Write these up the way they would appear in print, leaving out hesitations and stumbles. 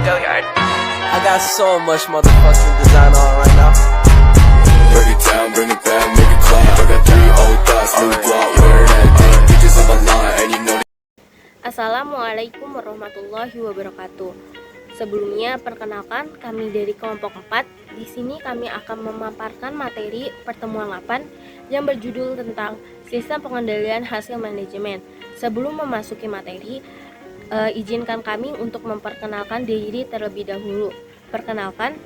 I got so much motherfucking design on right now. Break it down, bring it back, make it clap. I got 3 old thoughts, new block, where that day. Bitches on my line, and you know. Assalamualaikum warahmatullahi wabarakatuh. Sebelumnya perkenalkan kami dari kelompok 4. Di sini kami akan memaparkan materi pertemuan 8 yang berjudul tentang sistem pengendalian hasil manajemen. Sebelum memasuki materi, izinkan kami untuk memperkenalkan diri terlebih dahulu. Perkenalkan,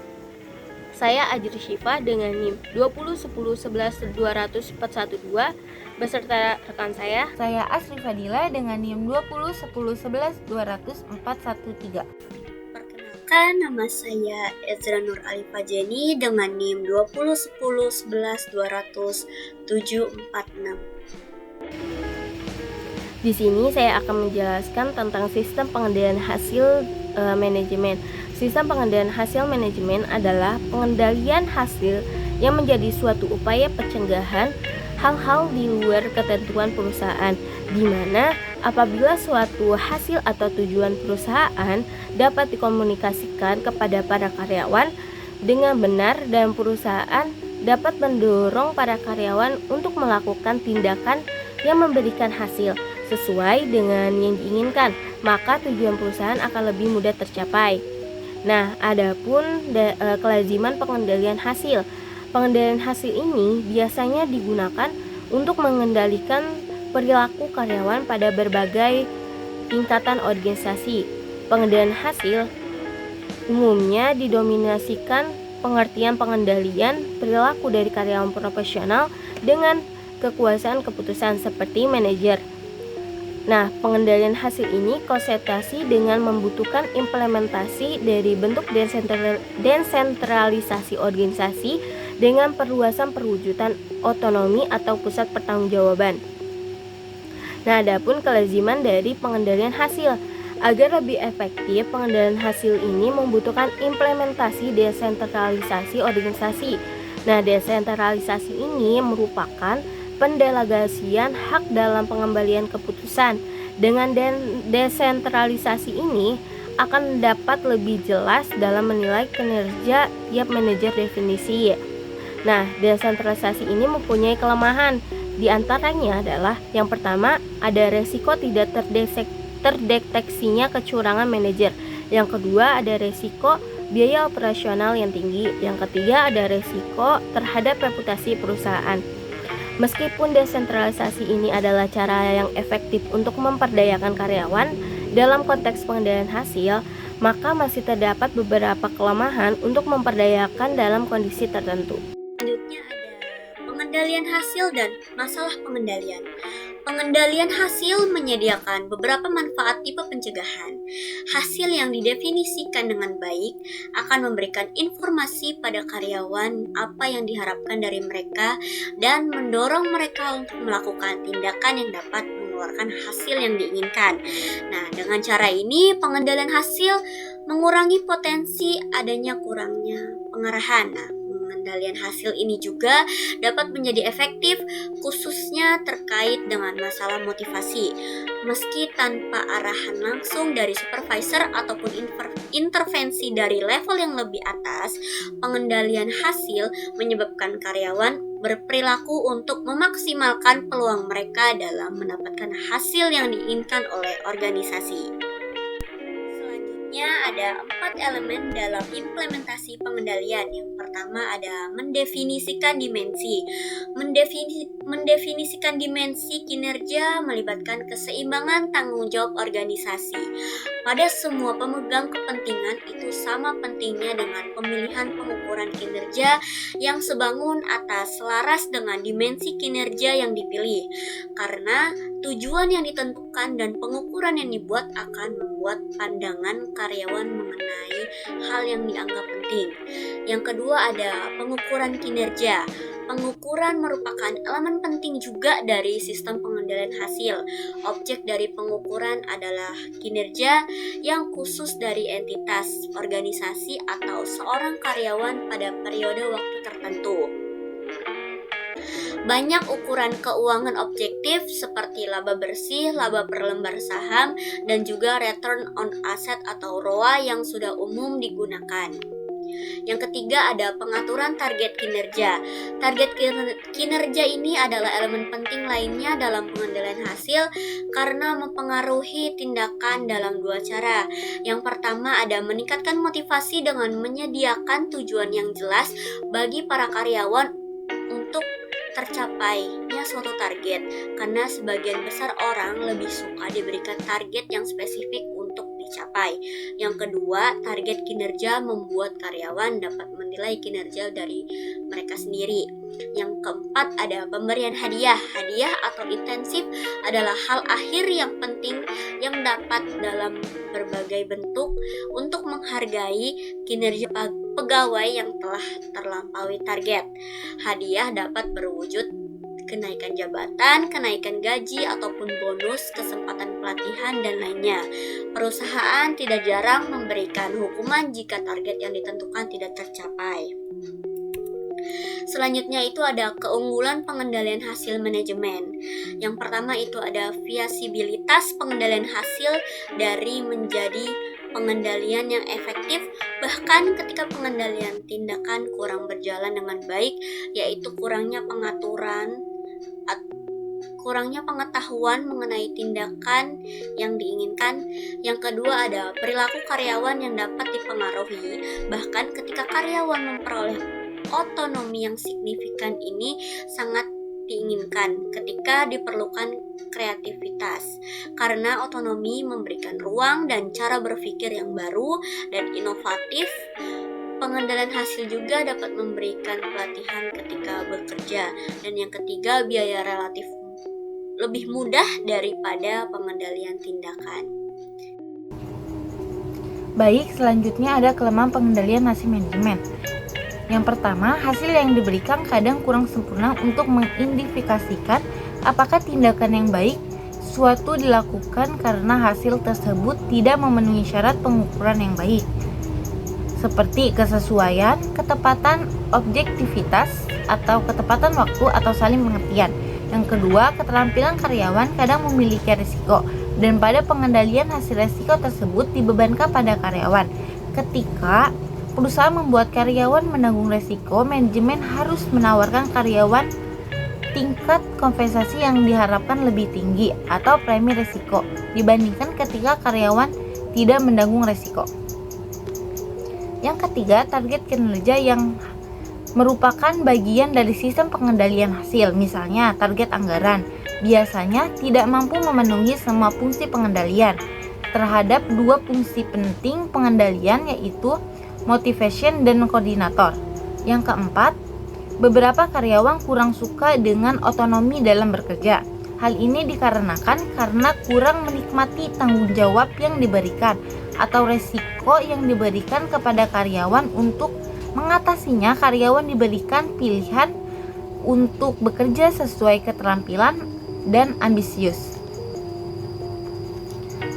saya Ajri Syifa dengan NIM 20101112 beserta rekan saya Asri Fadila dengan NIM 2010111213. Perkenalkan, nama saya Ezra Nur Alifa Jenny dengan NIM 2010111276. Di sini saya akan menjelaskan tentang sistem pengendalian hasil manajemen. Sistem pengendalian hasil manajemen adalah pengendalian hasil yang menjadi suatu upaya pencegahan hal-hal di luar ketentuan perusahaan, di mana apabila suatu hasil atau tujuan perusahaan dapat dikomunikasikan kepada para karyawan dengan benar dan perusahaan dapat mendorong para karyawan untuk melakukan tindakan yang memberikan hasil sesuai dengan yang diinginkan, maka tujuan perusahaan akan lebih mudah tercapai. Nah, adapun kelaziman pengendalian hasil. Pengendalian hasil ini biasanya digunakan untuk mengendalikan perilaku karyawan pada berbagai tingkatan organisasi. Pengendalian hasil umumnya didominasikan pengertian pengendalian perilaku dari karyawan profesional dengan kekuasaan keputusan seperti manajer. Nah, pengendalian hasil ini konsentrasi dengan membutuhkan implementasi dari bentuk desentralisasi organisasi dengan perluasan perwujudan otonomi atau pusat pertanggungjawaban. Nah, adapun kelaziman dari pengendalian hasil. Agar lebih efektif, pengendalian hasil ini membutuhkan implementasi desentralisasi organisasi. Nah, desentralisasi ini merupakan pendelegasian hak dalam pengembalian keputusan. Dengan desentralisasi ini akan dapat lebih jelas dalam menilai kinerja tiap manajer definisi. Nah, desentralisasi ini mempunyai kelemahan. Di antaranya adalah yang pertama, ada resiko tidak terdeteksinya kecurangan manajer. Yang kedua, ada resiko biaya operasional yang tinggi. Yang ketiga, ada resiko terhadap reputasi perusahaan. Meskipun desentralisasi ini adalah cara yang efektif untuk memperdayakan karyawan dalam konteks pengendalian hasil, maka masih terdapat beberapa kelemahan untuk memperdayakan dalam kondisi tertentu. Selanjutnya ada pengendalian hasil dan masalah pengendalian. Pengendalian hasil menyediakan beberapa manfaat tipe pencegahan. Hasil yang didefinisikan dengan baik akan memberikan informasi pada karyawan apa yang diharapkan dari mereka dan mendorong mereka untuk melakukan tindakan yang dapat mengeluarkan hasil yang diinginkan. Nah, dengan cara ini pengendalian hasil mengurangi potensi adanya kurangnya pengarahan. Nah, pengendalian hasil ini juga dapat menjadi efektif khususnya terkait dengan masalah motivasi. Meski tanpa arahan langsung dari supervisor ataupun intervensi dari level yang lebih atas, pengendalian hasil menyebabkan karyawan berperilaku untuk memaksimalkan peluang mereka dalam mendapatkan hasil yang diinginkan oleh organisasi. Ada 4 elemen dalam implementasi pengendalian. Yang pertama ada mendefinisikan dimensi. Mendefinisikan dimensi kinerja melibatkan keseimbangan tanggung jawab organisasi. Pada semua pemegang kepentingan itu sama pentingnya dengan pemilihan pengukuran kinerja yang sebangun atas selaras dengan dimensi kinerja yang dipilih. Karena tujuan yang ditentukan dan pengukuran yang dibuat akan membuat pandangan karyawan mengenai hal yang dianggap penting. Yang kedua ada pengukuran kinerja. Pengukuran merupakan elemen penting juga dari sistem pengendalian hasil. Objek dari pengukuran adalah kinerja yang khusus dari entitas, organisasi, atau seorang karyawan pada periode waktu tertentu. Banyak ukuran keuangan objektif seperti laba bersih, laba per lembar saham, dan juga return on asset atau ROA yang sudah umum digunakan. Yang ketiga ada pengaturan target kinerja. Target kinerja ini adalah elemen penting lainnya dalam pengendalian hasil karena mempengaruhi tindakan dalam dua cara. Yang pertama ada meningkatkan motivasi dengan menyediakan tujuan yang jelas bagi para karyawan untuk tercapainya suatu target, karena sebagian besar orang lebih suka diberikan target yang spesifik untuk dicapai. Yang kedua, target kinerja membuat karyawan dapat menilai kinerja dari mereka sendiri. Yang keempat ada pemberian hadiah. Hadiah atau intensif adalah hal akhir yang penting yang dapat dalam berbagai bentuk untuk menghargai kinerja pegawai yang telah terlampaui target. Hadiah dapat berwujud kenaikan jabatan, kenaikan gaji, ataupun bonus, kesempatan pelatihan, dan lainnya. Perusahaan tidak jarang memberikan hukuman jika target yang ditentukan tidak tercapai. Selanjutnya itu ada keunggulan pengendalian hasil manajemen. Yang pertama itu ada visibilitas pengendalian hasil dari menjadi pengendalian yang efektif bahkan ketika pengendalian tindakan kurang berjalan dengan baik, yaitu kurangnya pengetahuan mengenai tindakan yang diinginkan. Yang kedua ada perilaku karyawan yang dapat dipengaruhi bahkan ketika karyawan memperoleh otonomi yang signifikan. Ini sangat diinginkan ketika diperlukan kreativitas, karena otonomi memberikan ruang dan cara berpikir yang baru dan inovatif. Pengendalian hasil juga dapat memberikan pelatihan ketika bekerja. Dan yang ketiga, biaya relatif lebih mudah daripada pengendalian tindakan. Baik, selanjutnya ada kelemahan pengendalian hasil manajemen. Yang pertama, hasil yang diberikan kadang kurang sempurna untuk mengidentifikasikan apakah tindakan yang baik suatu dilakukan karena hasil tersebut tidak memenuhi syarat pengukuran yang baik, seperti kesesuaian, ketepatan, objektivitas, atau ketepatan waktu atau saling pengertian. Yang kedua, keterampilan karyawan kadang memiliki risiko, dan pada pengendalian hasil risiko tersebut dibebankan pada karyawan. Ketika perusahaan membuat karyawan menanggung risiko, manajemen harus menawarkan karyawan tingkat kompensasi yang diharapkan lebih tinggi atau premi risiko dibandingkan ketika karyawan tidak menanggung risiko. Yang ketiga, target kinerja yang merupakan bagian dari sistem pengendalian hasil, misalnya target anggaran, biasanya tidak mampu memenuhi semua fungsi pengendalian terhadap dua fungsi penting pengendalian, yaitu motivation dan koordinator. Yang keempat, beberapa karyawan kurang suka dengan otonomi dalam bekerja. Hal ini dikarenakan karena kurang menikmati tanggung jawab yang diberikan atau resiko yang diberikan kepada karyawan. Untuk mengatasinya, karyawan diberikan pilihan untuk bekerja sesuai keterampilan dan ambisius.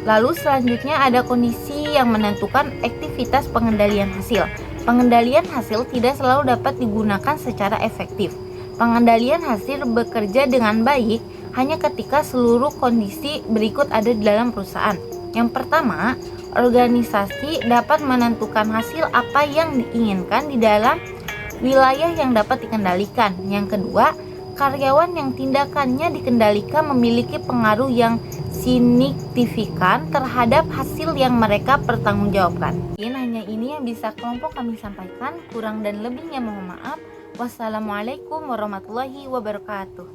Lalu selanjutnya ada kondisi yang menentukan aktivitas pengendalian hasil. Pengendalian hasil tidak selalu dapat digunakan secara efektif. Pengendalian hasil bekerja dengan baik hanya ketika seluruh kondisi berikut ada di dalam perusahaan. Yang pertama, organisasi dapat menentukan hasil apa yang diinginkan di dalam wilayah yang dapat dikendalikan. Yang kedua, karyawan yang tindakannya dikendalikan memiliki pengaruh yang signifikan terhadap hasil yang mereka pertanggungjawabkan. Hanya ini yang bisa kelompok kami sampaikan. Kurang dan lebihnya mohon maaf. Wassalamualaikum warahmatullahi wabarakatuh.